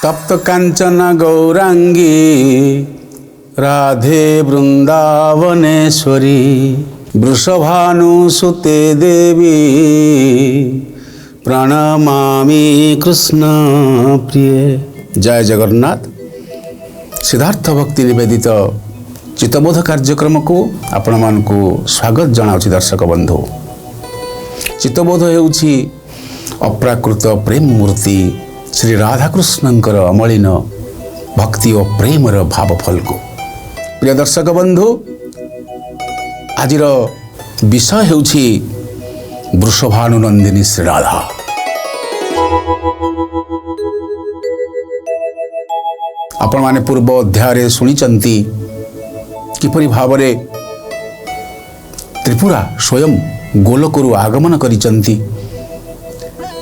तप्त कांचन गौरांगी राधे वृंदावनेश्वरी वृषभानुसुते देवी प्रणमामि कृष्ण प्रिय। जय जगन्नाथ। सिद्धार्थ भक्ति निवेदित चित्तबोध कार्यक्रम को आपण मानकु स्वागत जनाउछि। दर्शक बंधु, चित्तबोध हेउछि अप्राकृत प्रेम मूर्ति श्री राधाकृष्णंकर अमलिन भक्ति और प्रेमर भावफल को। प्रिय दर्शक बंधु, आजिर विषय हेउछि वृषभानुनंदिनी श्री राधा। आपण माने पूर्व अध्याय शुणिचंती किपरि भावरे त्रिपुरा स्वयं गोलकरु आगमन करिचंती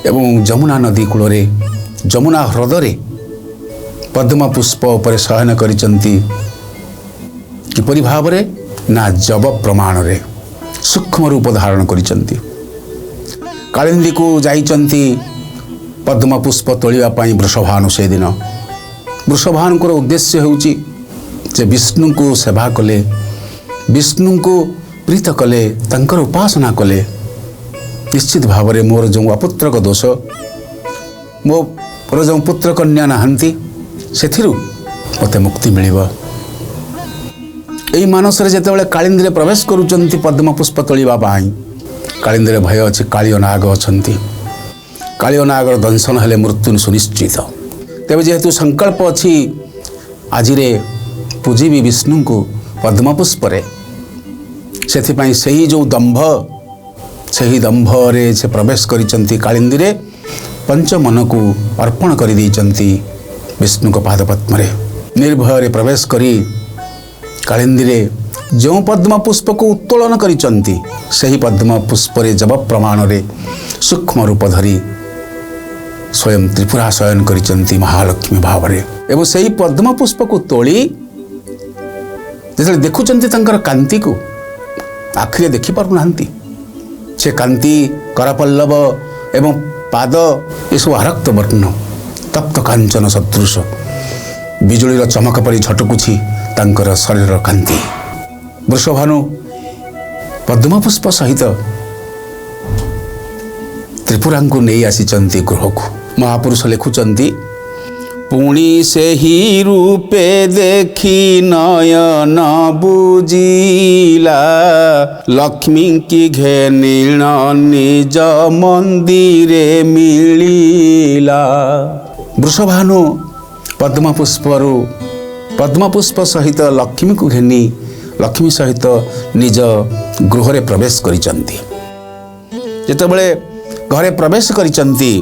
एवं जमुना नदी कूलरे जमुना ह्रदरे पद्म पुष्प उपर शयन करिचंती। किपरि भावरे ना जब प्रमाण रे सूक्ष्म रूप धारण करिचंती। कालिंदी को जाइचंती पद्म पुष्प तोलिया पाई वृषभानु से दिन। वृषभानुकर उद्देश्य हेउची जे विष्णु को सेवा कले, विष्णु को प्रीत कले, तंकर उपासना कले निश्चित भाव में मोर जो अपुत्रक दोष, मोर जो पुत्र कन्या नहांती सेथिरु मते मुक्ति मिलिबो। एई मानस रे जेतेबेले कालिंदी प्रवेश करूचंती पद्म पुष्प तोलिबा पाई, कालिंदी भय अछि कालियो नाग अछंती। कालियो नागर दंशन हेले मृत्यु सुनिश्चित। तेबे जेहेतु संकल्प अछि आजिरे पूजिबी विष्णु को पद्म पुष्परे, सेथिपाई सही जो दंभ सही दंभ रे से प्रवेश करिचंती कालिंदी रे पंच मन को अर्पण कर देइचंती विष्णु को पाद पद्म रे। निर्भय रे प्रवेश करी कालिंदी रे जो पद्म पुष्प को उत्तोलन करिचंती सही पद्म पुष्प रे जब प्रमाण रे सूक्ष्म रूप धरी स्वयं त्रिपुरा शयन करिचंती महालक्ष्मी भाव रे। एवं सही पद्म पुष्प को तोली जेते देखुचंती तंकर कांति को आखिरे देखि पारु नांती। से कांति करपल्लव एवं पाद ये आरक्त वर्ण तप्त कांचन सदृश बिजुलीर चमक परी झटकुछि तांकर शरीर कांति। वृषभानु पद्म पुष्प सहित त्रिपुरा को नहीं आसीचंती गृह को। महापुरुष लिखुचंती पुणी से ही रूपे देखी नयन बुझिला लक्ष्मी की घेनिल निज मंदिरे मिलिला। वृषभानु पद्म पुष्प सहित लक्ष्मी को घेनी लक्ष्मी सहित निज गृह रे प्रवेश करिचंती। जेतेबेले घरे प्रवेश करिचंती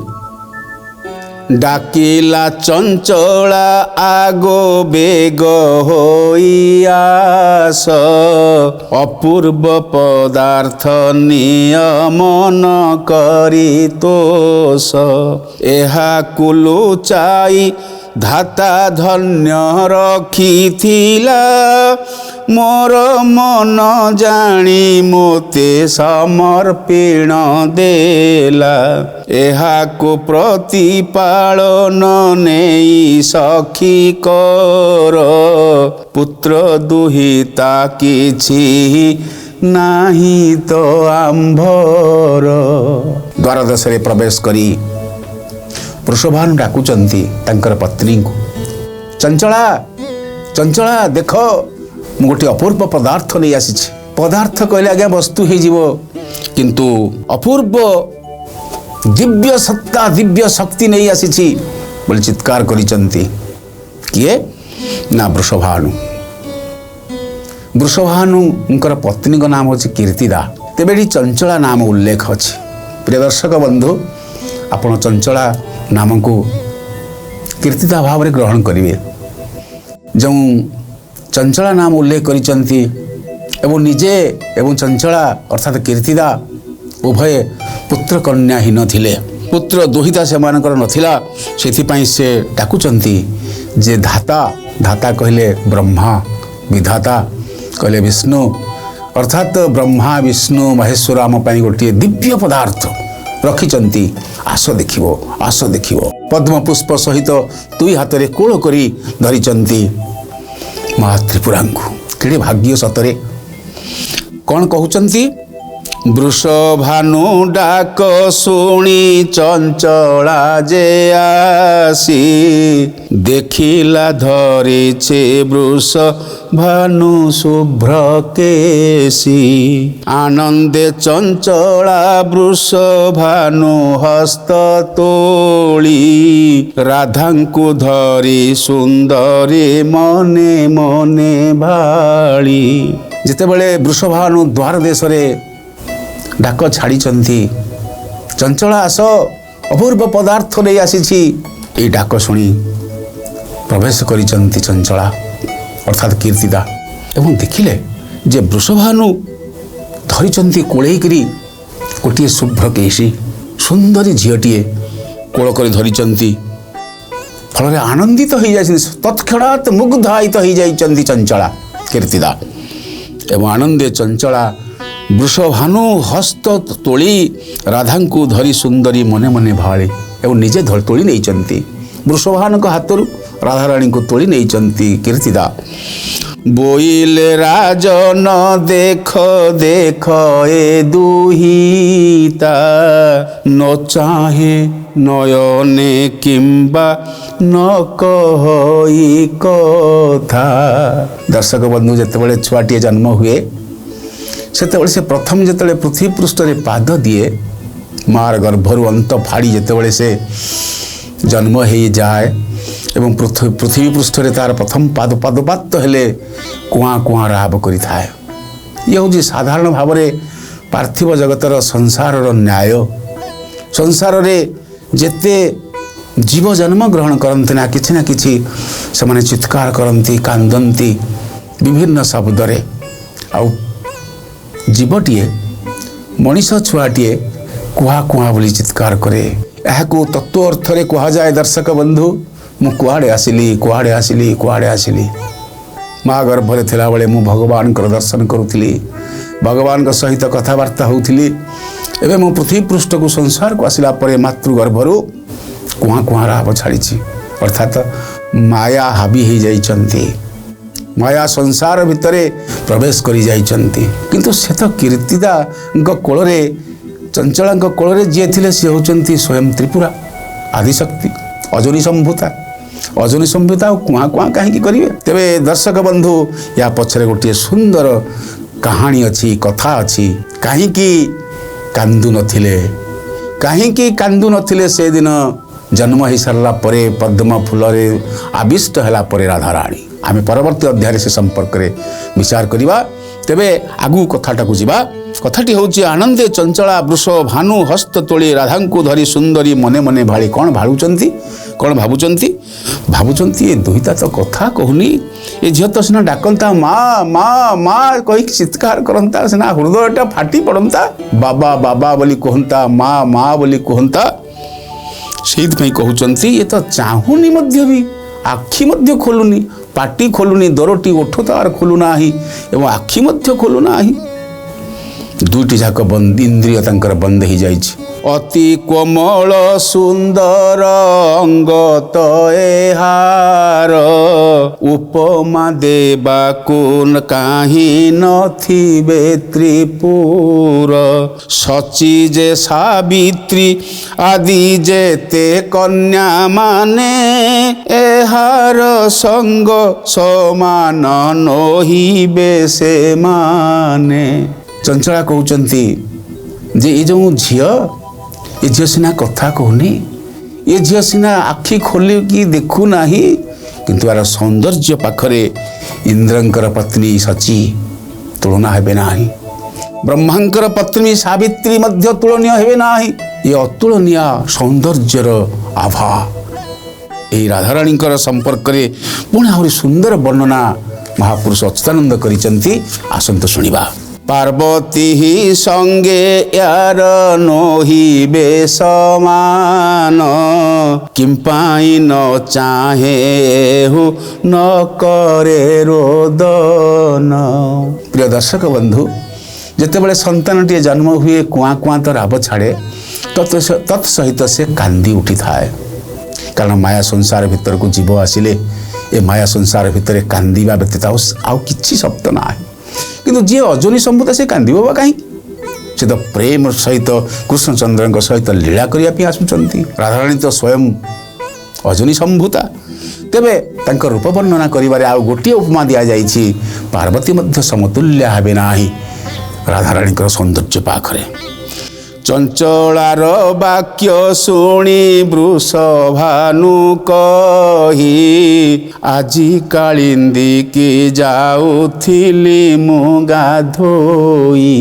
डाकिला चंचला आगो बेग होइयास अपूर्व पदार्थ नियमन करी तोष एहा कुलुचाई धाता धन्य रखिथिला मोर मन जानी मोते समर्पिण देला एहा को प्रतिपालन नेई सखी कर पुत्र दुहिता किछि नाही तो आंभर। द्वारदश रे प्रवेश करी वृषभानु डाकुचंती तांकर पत्नी को चंचला चंचला देख मु गोटे अपूर्व पदार्थ नहीं आसी। पदार्थ कहले आज्ञा वस्तु हो जीवो, किंतु अपूर्व दिव्य सत्ता दिव्य शक्ति नहीं आसी बोले चित्कार करिचंती। किए ना वृषभानु। वृषभानुंकर पत्नी का नाम होची कीर्तिदा। तेबे चंचला नाम उल्लेख अछि। प्रिय दर्शक बंधु, आपण चंचला नाम को कीर्तिदा भाव में ग्रहण करिवे। जो चंचला नाम उल्लेख करिचंती एवं निजे एवं चंचला अर्थात कीर्तिदा उभय पुत्र कन्याहीन थिले। पुत्र दुहिता से मानकर नथिला, सेथिपाई से डाकुचंती जे धाता। धाता कहले ब्रह्मा, विधाता कहले विष्णु, अर्थात ब्रह्मा विष्णु महेश्वर आम पाई गोटे दिव्य पदार्थ रखिचंती आस देखिबो पद्म पुष्प सहित दुई हाथ रे कोल करी धरिचंती माँ त्रिपुरांकु केड़े भाग्य सतरे कौन कहउचंती वृषभानु डाक शुणी चंचला जे आसी देखिला धरिछे वृष भानु शुभ्र केसी आनंदे चंचला वृष भानु हस्त तोली राधांकु धरी सुंदरी मने मने भाली जेतेबेले वृषभानु द्वार देश रे डाक छाड़ी चंचला आस अपूर्व पदार्थ नहीं आसी डाक शुणी प्रवेश करिचंती चंचला अर्थात कीर्तिदा एवं देखिले जे वृषभानु धरिचंती कोड़ेकरी गोटे शुभ्र केशी सुंदरी झीटीए कोल कर धरिचंती फल आनंदित हो जाती तत्क्षणात मुग्धायित हो जाती चंचला कीर्तिदा एवं आनंदे चंचला वृषभानु हस्त तोली राधांकु धरी सुंदरी मने मने भाले एवं निजे तोली नहीं चंती वृषभानु हाथरू राधाराणी को तोली नहीं चंती कीर्तिदा बोइले राजन देख देख ए दुहिता न चाहे नयने किंबा न कही कथा दर्शक बंधु जितेबाला छुआटे जन्म हुए सेतेबेले से प्रथम जितेबाला पृथ्वी पृष्ठ रे पाद दिए मार गर्भरु अंत फाड़ी जितेबाला से जन्म हो जाए एवं पृथ्वी पृष्ठ रे तार प्रथम पादपात हेले कुआ कुआ राब करि थाए ये हूँ साधारण भाव में पार्थिव जगतर संसार न्याय संसार रे जेते जीव जन्म ग्रहण करते ना किछि से माने चित्कार करती कांदती विभिन्न शब्द रे आउ जीवटीए मनीष छुआटीए कुआ कुआ बोली चित्कार करे यह तत्व अर्थ रे कहा जाए दर्शक बंधु मु कुआड़े आसिली माँ गर्भरे थिला बेले मु भगवान दर्शन करुली भगवान सहित कथबार्ता होउथिली एवं मु पृथ्वी पृष्ठ को संसार को आसिला परे मातृगर्भरु कुआ कुआ राब छाड़ी अर्थात माया हावी हो जाइछंती माया संसार भितरे प्रवेश करी जाइछंती किंतु से तो कीर्तिदा कोଳରେ चंचला कोଳରେ जी थे सी होचंती स्वयं त्रिपुरा आदिशक्ति अजनी संभूता कुआ कुआ कहीं करेंगे तेरे दर्शक बंधु या पछरे गोटे सुंदर कहानी अच्छी कथा अच्छी कहीं कांदु नथिले से दिन जन्म हो सारा परे पद्म फूल आविष्ट है राधाराणी आम परवर्ती अध्याय से संपर्क में विचार करवा तेबे आगु कथाटा को जीवा कथाटी हूँ आनंदे चंचला वृष भानु हस्त तोली राधांकु धरी सुंदरी मने मने भाली कौन भावुचंती ये दुहिता तो कथा कहूनी ये झील तो सीना डाकता माँ माँ माँ कही चित्कार करता सीना हृदयटा फाटी पड़ता बाबा बाबा बोली कहता माँ माँ बोली कहता से कहते ये तो चाहूनी भी आखि मध्य खोलुनी पाटी खोलुनी दरटी ओठ तार खोलुना एवं आखि मध्य खोलुना दुईटी जाक बंद इंद्रिय तांकर बंद हो जाइछि अति कोमल सुंदर अंग तहार उपमा देवा कुन काहीं नथिबे त्रिपुर सची जे सावित्री आदि जेते कन्या माने एहार संग समान नहिबे से माने चंचला कहउचंती जे ये जो झील सीना कथा कहूनी ये झील सीना आखि खोलिकी देखु नाही किंतु यार सौंदर्य पाखरे इंद्रंकर पत्नी सची तुलना हेबे नाही ब्रह्मांकर पत्नी सावित्री मध्य तुलनीय हेबे नाही ये अतुलनीय सौंदर्यर आभा यही राधाराणीकर संपर्क में पुणी आहरी सुंदर वर्णना महापुरुष अच्युतानंद करिसंती आसंत शुणिबा पार्वती ही संगे यार नोहिबे समान किंपाई न चाहे न करे रोदन। प्रिय दर्शक बंधु जेतेबेले संतानटीए जन्म हुए कुआ कुआ तो राब छाड़े ତତ୍ସହିତ ସେ କାନ୍ଦି ଉଠିଥାଏ। କାରଣ ମାୟା ସଂସାର ଭିତରକୁ ଜୀବ ଆସିଲେ ଏ ମାୟା ସଂସାର ଭିତରେ କାନ୍ଦିବା ବ୍ୟତୀତ ଆଉ କିଛି ଶବ୍ଦ ନାହିଁ। କିନ୍ତୁ ଯିଏ ଅଯୋନି ସମ୍ଭୂତ ସେ କାନ୍ଦିବ ବା କାହିଁକି? ସେ ତ ପ୍ରେମ ସହିତ କୃଷ୍ଣଚନ୍ଦ୍ରଙ୍କ ସହିତ ଲୀଳା କରିବା ପାଇଁ ଆସୁଛନ୍ତି। ରାଧାରାଣୀ ତ ସ୍ୱୟଂ ଅଯୋନି ସମ୍ଭୂତା। ତେବେ ତାଙ୍କ ରୂପ ବର୍ଣ୍ଣନା କରିବାରେ ଆଉ ଗୋଟିଏ ଉପମା ଦିଆଯାଇଛି। ପାର୍ବତୀ ମଧ୍ୟ ସମତୁଲ୍ୟ ହେବେ ନାହିଁ ରାଧାରାଣୀଙ୍କର ସୌନ୍ଦର୍ଯ୍ୟ ପାଖରେ। ଚଞ୍ଚଳାର ବାକ୍ୟ ଶୁଣି ବୃଷଭାନୁ କହି ଆଜି କାଳିନ୍ଦୀକି ଯାଉଥିଲି ମୁଁ ଗାଧୋଇ।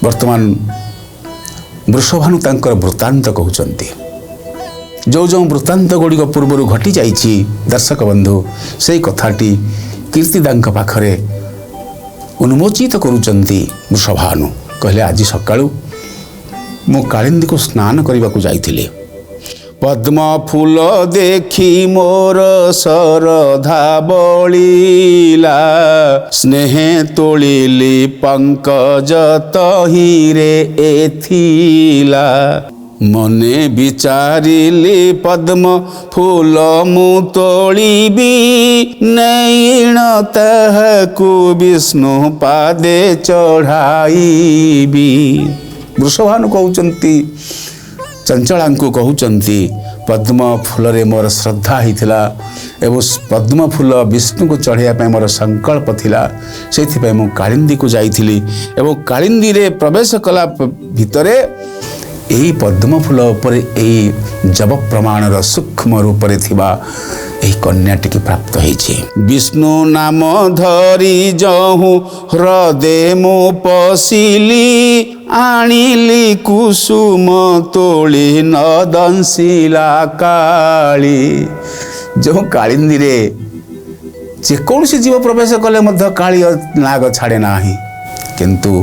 ବର୍ତ୍ତମାନ ବୃଷଭାନୁ ତାଙ୍କର ବୃତ୍ତାନ୍ତ କହୁଛନ୍ତି। ଯେଉଁ ବୃତ୍ତାନ୍ତ ଗୁଡ଼ିକ ପୂର୍ବରୁ ଘଟି ଯାଇଛି ଦର୍ଶକ ବନ୍ଧୁ, ସେଇ କଥାଟି କୀର୍ତ୍ତିଦାଙ୍କ ପାଖରେ ଉନ୍ମୋଚିତ କରୁଛନ୍ତି ବୃଷଭାନୁ। କହିଲେ ଆଜି ସକାଳୁ ମୁଁ କାଳିନ୍ଦୀକୁ ସ୍ନାନ କରିବାକୁ ଯାଇଥିଲି। ପଦ୍ମ ଫୁଲ ଦେଖି ମୋର ଶରଧା ବଳିଲା, ସ୍ନେହେ ତୋଳିଲି ପଙ୍କଜ ତହିଁରେ ଏଥିଲା। ମନେ ବିଚାରିଲି ପଦ୍ମ ଫୁଲ ମୁଁ ତୋଳିବି, ନୈଣ ତାହାକୁ ବିଷ୍ଣୁ ପାଦେ ଚଢ଼ାଇବି। ବୃଷଭାନୁ କହୁଛନ୍ତି, ଚଞ୍ଚଳାଙ୍କୁ କହୁଛନ୍ତି, ପଦ୍ମ ଫୁଲରେ ମୋର ଶ୍ରଦ୍ଧା ହେଇଥିଲା ଏବଂ ପଦ୍ମ ଫୁଲ ବିଷ୍ଣୁକୁ ଚଢ଼ାଇବା ପାଇଁ ମୋର ସଂକଳ୍ପ ଥିଲା। ସେଇଥିପାଇଁ ମୁଁ କାଳିନ୍ଦୀକୁ ଯାଇଥିଲି ଏବଂ କାଳିନ୍ଦୀରେ ପ୍ରବେଶ କଲା ଭିତରେ ଏହି ପଦ୍ମ ଫୁଲ ଉପରେ ଏହି ଜବ ପ୍ରମାଣର ସୂକ୍ଷ୍ମ ରୂପରେ ଥିବା ଏହି କନ୍ୟାଟିକି ପ୍ରାପ୍ତ ହେଇଛି। ବିଷ୍ଣୁ ନାମ ଧରି ଯହୁଁ ହ୍ରଦେ ମୁଁ ପଶିଲି, ଆଣିଲି କୁସୁମ ତୋଳି ନଦଂଶିଲା କାଳି। ଯେଉଁ କାଳିନ୍ଦୀରେ ଯେକୌଣସି ଜୀବ ପ୍ରବେଶ କଲେ ମଧ୍ୟ କାଳି ନାଗ ଛାଡ଼େ ନାହିଁ। କିନ୍ତୁ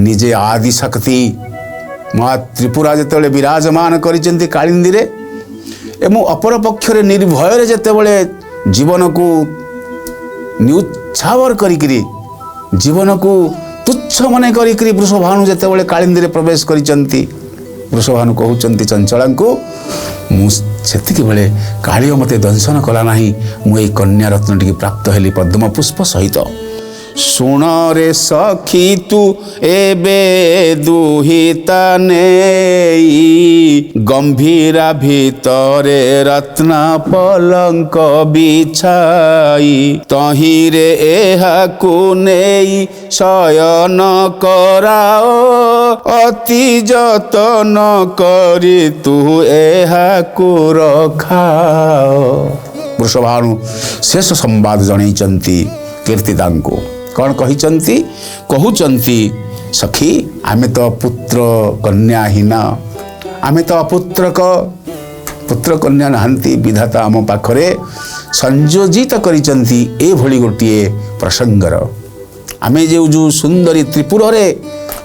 ନିଜେ ଆଦି ଶକ୍ତି ମା ତ୍ରିପୁରା ଯେତେବେଳେ ବିରାଜମାନ କରିଛନ୍ତି କାଳିନ୍ଦୀରେ ଏବଂ ଅପରପକ୍ଷରେ ନିର୍ଭୟରେ ଯେତେବେଳେ ଜୀବନକୁ ନିଉଚ୍ଛାବର କରିକିରି ଜୀବନକୁ ତୁଚ୍ଛ ମନେ କରିକିରି ବୃଷଭାନୁ ଯେତେବେଳେ କାଳିନ୍ଦୀରେ ପ୍ରବେଶ କରିଛନ୍ତି, ବୃଷଭାନୁ କହୁଛନ୍ତି ଚଞ୍ଚଳାଙ୍କୁ, ମୁଁ ସେତିକି ବେଳେ କାଳିଅ ମୋତେ ଦଂଶନ କଲା ନାହିଁ। ମୁଁ ଏଇ କନ୍ୟା ରତ୍ନଟିକି ପ୍ରାପ୍ତ ହେଲି ପଦ୍ମ ପୁଷ୍ପ ସହିତ। ଶୁଣରେ ସଖୀ ତୁ ଏବେ ଦୁହିତା ନେଇ, ଗମ୍ଭୀରା ଭିତରେ ରତ୍ନ ପଲଙ୍କ ବିଛାଇ, ତହିଁରେ ଏହାକୁ ନେଇ ଶୟନ କରାଅ, ଅତି ଯତନ କରି ତୁ ଏହାକୁ ରଖାଅ। ବୃଷଭାନୁ ଶେଷ ସମ୍ବାଦ ଜଣାଇଛନ୍ତି କୀର୍ତ୍ତିଦାଙ୍କୁ। କ'ଣ କହିଛନ୍ତି? କହୁଛନ୍ତି, ସଖୀ ଆମେ ତ ପୁତ୍ର କନ୍ୟାହୀନ, ଆମେ ତ ଅପୁତ୍ରକ, ପୁତ୍ର କନ୍ୟା ନାହାନ୍ତି। ବିଧାତା ଆମ ପାଖରେ ସଂଯୋଜିତ କରିଛନ୍ତି ଏଭଳି ଗୋଟିଏ ପ୍ରସଙ୍ଗର। ଆମେ ଯେଉଁ ସୁନ୍ଦରୀ ତ୍ରିପୁରରେ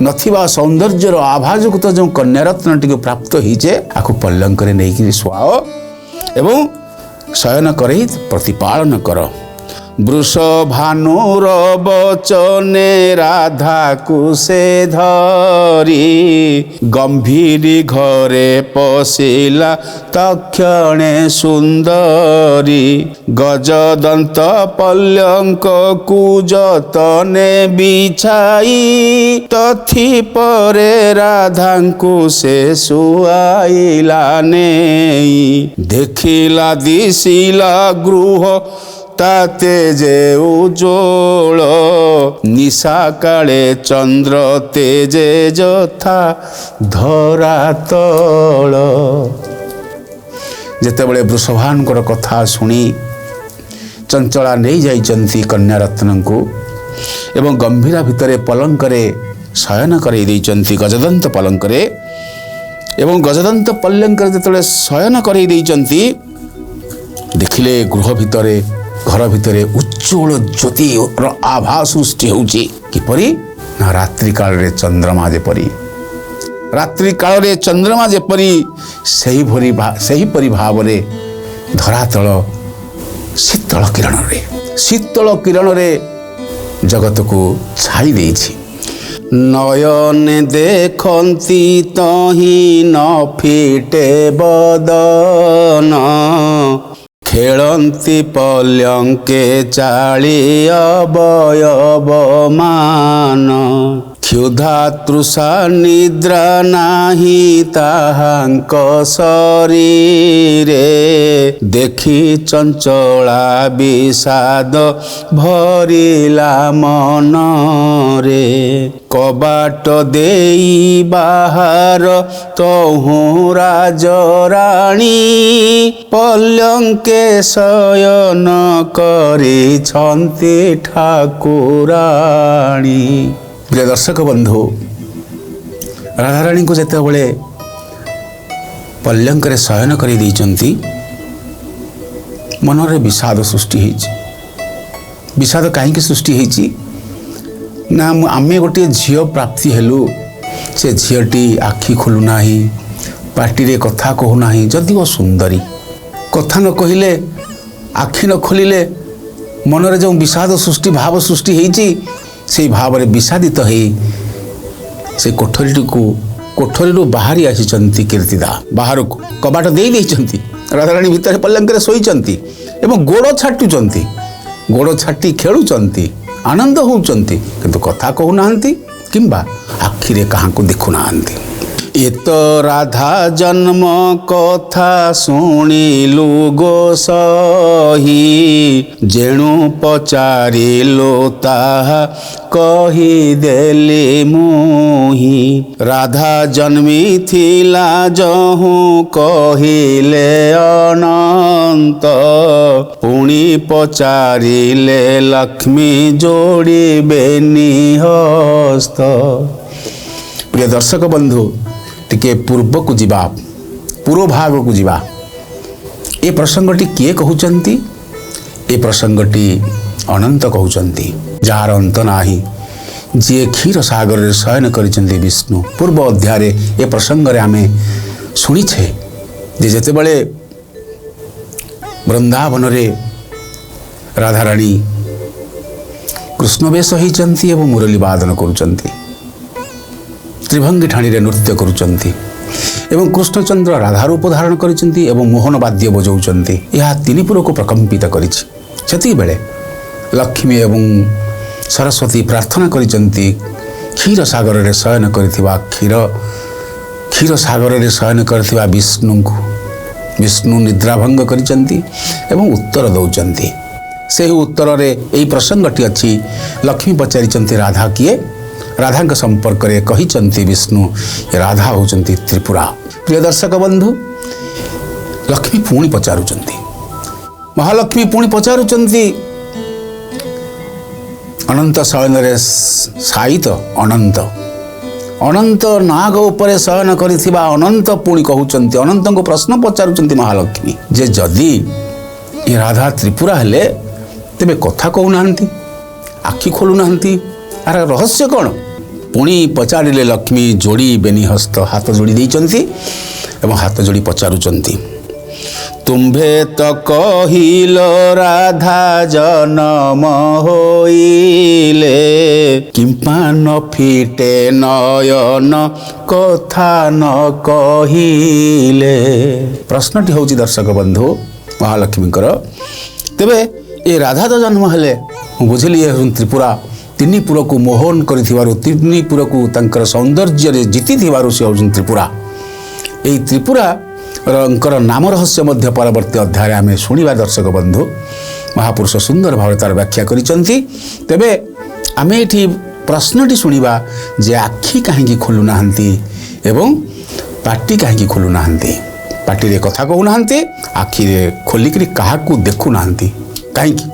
ନଥିବା ସୌନ୍ଦର୍ଯ୍ୟର ଆଭାଯୁକ୍ତ ଯେଉଁ କନ୍ୟାରତ୍ନଟିକୁ ପ୍ରାପ୍ତ ହେଇଛେ, ଆକୁ ପଲ୍ଲଙ୍କରେ ନେଇକି ଶୁଆଅ ଏବଂ ଶୟନ କରେଇ ପ୍ରତିପାଳନ କର। ବୃଷଭାନୁର ବଚନେ ରାଧାକୁ ସେ ଧରି, ଗମ୍ଭୀରି ଘରେ ପଶିଲା ତକ୍ଷଣେ ସୁନ୍ଦରୀ। ଗଜଦନ୍ତ ପଲ୍ଲଙ୍କକୁ ଯତନେ ବିଛାଇ, ତଥି ପରେ ରାଧାଙ୍କୁ ସେ ଶୁଆଇଲା ନେଇ। ଦେଖିଲା ଦିଶିଲା ଗୃହ ତାତେ ଯେ ଉଜ୍ଜ୍ୱଳ, ନିଶା କାଳେ ଚନ୍ଦ୍ର ତେଜେ ଯଥା ଧରାତଳ। ଯେତେବେଳେ ବୃଷଭାନୁଙ୍କର କଥା ଶୁଣି ଚଞ୍ଚଳା ନେଇ ଯାଇଛନ୍ତି କନ୍ୟାରତ୍ନଙ୍କୁ ଏବଂ ଗମ୍ଭୀରା ଭିତରେ ପଲଙ୍କରେ ଶୟନ କରାଇ ଦେଇଛନ୍ତି, ଗଜଦନ୍ତ ପଲଙ୍କରେ, ଏବଂ ଗଜଦନ୍ତ ପଲଙ୍କରେ ଯେତେବେଳେ ଶୟନ କରାଇ ଦେଇଛନ୍ତି, ଦେଖିଲେ ଘର ଭିତରେ ଉଜ୍ଜ୍ୱଳ ଜ୍ୟୋତିର ଆଭା ସୃଷ୍ଟି ହେଉଛି। କିପରି ନା ରାତ୍ରି କାଳରେ ଚନ୍ଦ୍ରମା ଯେପରି ସେହିପରି ଭାବରେ ଧରାତଳ ଶୀତଳ କିରଣରେ ଜଗତକୁ ଛାଇ ଦେଇଛି। ନୟନେ ଦେଖନ୍ତି ତହିଁ ନ ଫିଟେ ବଦନ ଖେଳନ୍ତି ପଲ୍ୟଙ୍କେ ଚାଳି ଅବୟବମାନ କ୍ଷୁଧା ତୃଷା ନିଦ୍ରା ନାହିଁ ତାହାଙ୍କ ଶରୀରେ ଦେଖି ଚଞ୍ଚଳା ବିଷାଦ ଭରିଲା ମନରେ କବାଟ ଦେଇ ବାହାର ତହୁଁ ରାଜରାଣୀ ପଲ୍ୟଙ୍କେ ଶୟନ କରିଛନ୍ତି ଠାକୁରାଣୀ। ପ୍ରିୟ ଦର୍ଶକ ବନ୍ଧୁ, ରାଧାରାଣୀଙ୍କୁ ଯେତେବେଳେ ପଲ୍ୟଙ୍କରେ ଶୟନ କରି ଦେଇଛନ୍ତି ମନରେ ବିଷାଦ ସୃଷ୍ଟି ହେଇଛି। ବିଷାଦ କାହିଁକି ସୃଷ୍ଟି ହେଇଛି ନା ଆମେ ଗୋଟିଏ ଝିଅ ପ୍ରାପ୍ତି ହେଲୁ, ସେ ଝିଅଟି ଆଖି ଖୋଲୁନାହିଁ, ପାଟିରେ କଥା କହୁନାହିଁ, ଯଦିଓ ସୁନ୍ଦରୀ, କଥା ନ କହିଲେ ଆଖି ନ ଖୋଲିଲେ ମନରେ ଯେଉଁ ବିଷାଦ ସୃଷ୍ଟି ଭାବ ସୃଷ୍ଟି ହେଇଛି ସେହି ଭାବରେ ବିଷାଦିତ ହେଇ ସେ କୋଠରୀରୁ ବାହାରି ଆସିଛନ୍ତି କୀର୍ତ୍ତିଦା। ବାହାରକୁ କବାଟ ଦେଇ ଦେଇଛନ୍ତି, ରାଧାରାଣୀ ଭିତରେ ପଲ୍ୟଙ୍କରେ ଶୋଇଛନ୍ତି ଏବଂ ଗୋଡ଼ ଛାଟୁଛନ୍ତି, ଗୋଡ଼ ଛାଟି ଖେଳୁଛନ୍ତି, ଆନନ୍ଦ ହେଉଛନ୍ତି, କିନ୍ତୁ କଥା କହୁନାହାନ୍ତି କିମ୍ବା ଆଖିରେ କାହାକୁ ଦେଖୁନାହାନ୍ତି। ଏ ତ ରାଧା ଜନ୍ମ କଥା ଶୁଣିଲୁ ଗୋସହି ଯେଣୁ ପଚାରିଲୁ ତାହା କହିଦେଲି ମୁହିଁ। ରାଧା ଜନ୍ମି ଥିଲା ଯହୁଁ କହିଲେ ଅନନ୍ତ ପୁଣି ପଚାରିଲେ ଲକ୍ଷ୍ମୀ ଯୋଡ଼ିବେନି ହସ୍ତ। ପ୍ରିୟ ଦର୍ଶକ ବନ୍ଧୁ, ଟିକେ ପୂର୍ବକୁ ଯିବା, ପୂର୍ବ ଭାଗକୁ ଯିବା। ଏ ପ୍ରସଙ୍ଗଟି କିଏ କହୁଛନ୍ତି? ଏ ପ୍ରସଙ୍ଗଟି ଅନନ୍ତ କହୁଛନ୍ତି, ଯାହାର ଅନ୍ତ ନାହିଁ, ଯିଏ କ୍ଷୀର ସାଗରରେ ଶୟନ କରିଛନ୍ତି ବିଷ୍ଣୁ। ପୂର୍ବ ଅଧ୍ୟାୟରେ ଏ ପ୍ରସଙ୍ଗରେ ଆମେ ଶୁଣିଛେ ଯେ ଯେତେବେଳେ ବୃନ୍ଦାବନରେ ରାଧାରାଣୀ କୃଷ୍ଣବେଶ ହୋଇଛନ୍ତି ଏବଂ ମୁରଲୀ ବାଦନ କରୁଛନ୍ତି, ତ୍ରିଭଙ୍ଗୀ ଠାଣିରେ ନୃତ୍ୟ କରୁଛନ୍ତି ଏବଂ କୃଷ୍ଣଚନ୍ଦ୍ର ରାଧା ରୂପ ଧାରଣ କରିଛନ୍ତି ଏବଂ ମୋହନ ବାଦ୍ୟ ବଜାଉଛନ୍ତି। ଏହା ତିନିପୁରକୁ ପ୍ରକମ୍ପିତ କରିଛି। ସେତିକିବେଳେ ଲକ୍ଷ୍ମୀ ଏବଂ ସରସ୍ୱତୀ ପ୍ରାର୍ଥନା କରିଛନ୍ତି କ୍ଷୀର ସାଗରରେ ଶୟନ କରିଥିବା କ୍ଷୀର ସାଗରରେ ଶୟନ କରିଥିବା ବିଷ୍ଣୁଙ୍କୁ। ବିଷ୍ଣୁ ନିଦ୍ରାଭଙ୍ଗ କରିଛନ୍ତି ଏବଂ ଉତ୍ତର ଦେଉଛନ୍ତି। ସେହି ଉତ୍ତରରେ ଏହି ପ୍ରସଙ୍ଗଟି ଅଛି। ଲକ୍ଷ୍ମୀ ପଚାରିଛନ୍ତି ରାଧା କିଏ? ରାଧାଙ୍କ ସମ୍ପର୍କରେ କହିଛନ୍ତି ବିଷ୍ଣୁ ରାଧା ହେଉଛନ୍ତି ତ୍ରିପୁରା। ପ୍ରିୟ ଦର୍ଶକ ବନ୍ଧୁ, ଲକ୍ଷ୍ମୀ ପୁଣି ପଚାରୁଛନ୍ତି, ମହାଲକ୍ଷ୍ମୀ ପୁଣି ପଚାରୁଛନ୍ତି ଅନନ୍ତ ଶୟନରେ ସାଇତ ଅନନ୍ତ ନାଗ ଉପରେ ଶୟନ କରିଥିବା ଅନନ୍ତ ପୁଣି କହୁଛନ୍ତି, ଅନନ୍ତଙ୍କୁ ପ୍ରଶ୍ନ ପଚାରୁଛନ୍ତି ମହାଲକ୍ଷ୍ମୀ ଯେ ଯଦି ଏ ରାଧା ତ୍ରିପୁରା ହେଲେ ତେବେ କଥା କହୁନାହାନ୍ତି, ଆଖି ଖୋଲୁନାହାନ୍ତି, ଆର ରହସ୍ୟ କ'ଣ? ପୁଣି ପଚାରିଲେ ଲକ୍ଷ୍ମୀ ଯୋଡ଼ିବେନି ହସ୍ତ, ହାତ ଯୋଡ଼ି ଦେଇଛନ୍ତି ଏବଂ ହାତ ଯୋଡ଼ି ପଚାରୁଛନ୍ତି ତୁମ୍ଭେ ତ କହିଲ ରାଧା ଜନମ ହୋଇଲେ କିମ୍ପା ନ ଫିଟେ ନୟନ କଥା ନ କହିଲେ। ପ୍ରଶ୍ନଟି ହେଉଛି ଦର୍ଶକ ବନ୍ଧୁ ମହାଲକ୍ଷ୍ମୀଙ୍କର, ତେବେ ଏ ରାଧା ତ ଜନ୍ମ ହେଲେ ମୁଁ ବୁଝିଲି ଏ ତ୍ରିପୁରା ତିନି ପୁରକୁ ମୋହନ କରିଥିବାରୁ, ତିନି ପୁରକୁ ତାଙ୍କର ସୌନ୍ଦର୍ଯ୍ୟରେ ଜିତିଥିବାରୁ ସେ ହେଉଛନ୍ତି ତ୍ରିପୁରା। ଏହି ତ୍ରିପୁରାଙ୍କର ନାମ ରହସ୍ୟ ମଧ୍ୟ ପରବର୍ତ୍ତୀ ଅଧ୍ୟାୟରେ ଆମେ ଶୁଣିବା ଦର୍ଶକ ବନ୍ଧୁ। ମହାପୁରୁଷ ସୁନ୍ଦର ଭାବରେ ତାର ବ୍ୟାଖ୍ୟା କରିଛନ୍ତି। ତେବେ ଆମେ ଏଠି ପ୍ରଶ୍ନଟି ଶୁଣିବା ଯେ ଆଖି କାହିଁକି ଖୋଲୁନାହାନ୍ତି ଏବଂ ପାଟି କାହିଁକି ଖୋଲୁନାହାନ୍ତି? ପାଟିରେ କଥା କହୁନାହାନ୍ତି, ଆଖିରେ ଖୋଲିକରି କାହାକୁ ଦେଖୁନାହାନ୍ତି କାହିଁକି?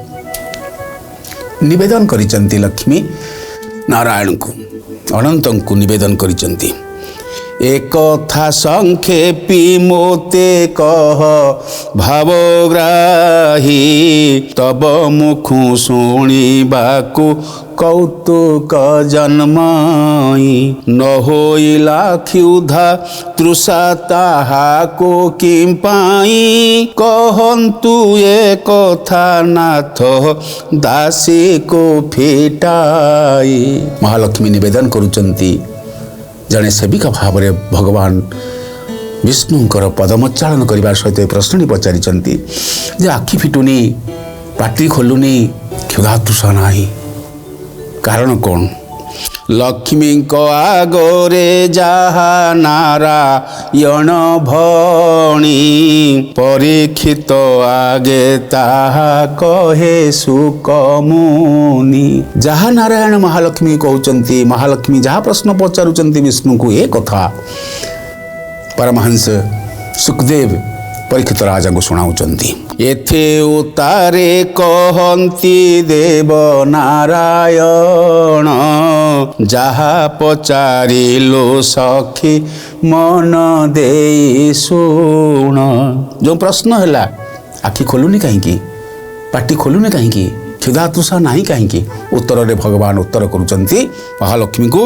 ନିବେଦନ କରିଛନ୍ତି ଲକ୍ଷ୍ମୀ ନାରାୟଣଙ୍କୁ, ଅନନ୍ତଙ୍କୁ ନିବେଦନ କରିଛନ୍ତି एकथा संक्षेपी मोते कह भावग्राही तब मुखु शुणिबाकु कौतुक जन्माई न होइला क्षुधा तृषा ताहाको किं पाई कहन्तु ए कथा नाथ दासी को फिटाई। महालक्ष्मी निवेदन करुचंती जड़े सेविका भाव में भगवान विष्णुंकर पदमोच्चारण करने सहित प्रश्न पचारिचंती जे आखि फिटुनी पाटी खोलुनी क्षुधा तृषा नाही कारण कौन लक्ष्मी आगरे जहा नारायण भणी परीक्षित आगे ताहा कहे सुकमुनि। जहा नारायण महालक्ष्मी कहउचंती महालक्ष्मी जहा प्रश्न पचारुचंती विष्णु को ए कथा परमहंस सुखदेव परीक्षित राजा को सुनाउचंती। एथे उतारे कहंती देव नारायण जहा पचारिलो सखी मन देई सुण। जो प्रश्न है आखि खोलुनी कहीं पाटी खोलुनी कहीं क्षुधा तृषा नहीं कहीं उत्तर रे भगवान उत्तर करुचंती महालक्ष्मी को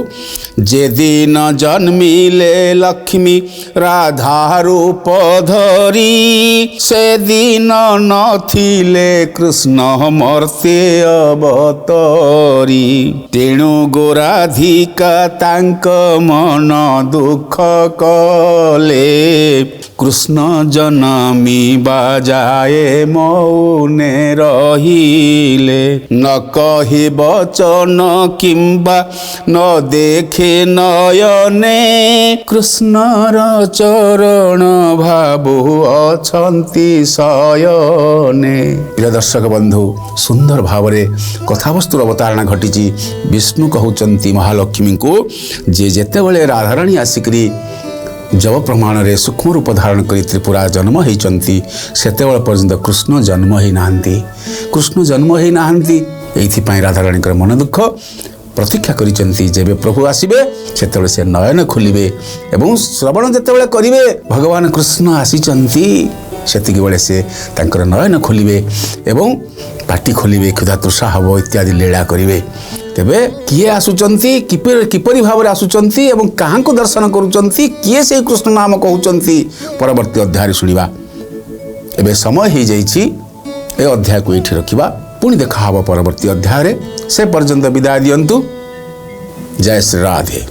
जे दिन जन्मिले लक्ष्मी राधा रूप धरी से दिन नथिले कृष्ण मर्त्य अवतरी तेणु गोराधिका तांक मन दुख कले कृष्ण जनमी बाजाए मौने रहिले न कहि वचन किंबा न देखे नयने कृष्णर चरण भाबु अछंती शयने। प्रिय दर्शक बंधु सुंदर भाव कथावस्तुर अवतारणा घटी विष्णु कहउचंती महालक्ष्मी को जे जेतेबेले राधाराणी आसिकरी जब प्रमाण रे सूक्ष्म रूप धारण कर त्रिपुरा जन्म होती सेतेबेले पर्यंत कृष्ण जन्म ही नाहंती कृष्ण जन्म ही नाहंती एइथिपाई राधाराणी मन दुख प्रतीक्षा करिसेंती जेबे प्रभु आसीबे सेतेबेले से नयन खोलिबे एवं श्रवण जेतेबेले करिवे भगवान कृष्ण आसीचंती सेतिकी बेले से तांकर नयन खोलिबे एवं पाटी खोलिबे क्षुधा तृषा हब इत्यादि लीला करिवे। तेबे किए आसुचंती किपरि भाव में आसुचंती एवं कहाँ को दर्शन करुचंती किए से कृष्ण नाम कहउचंती परवर्ती अध्याय शुणिबा। एबे समय हो जाइछि ए अध्याय को एठी रखिबा पुणी देखा हब परवर्ती अध्याय से पर्यंत विदाय दियंतु। जय श्री राधे।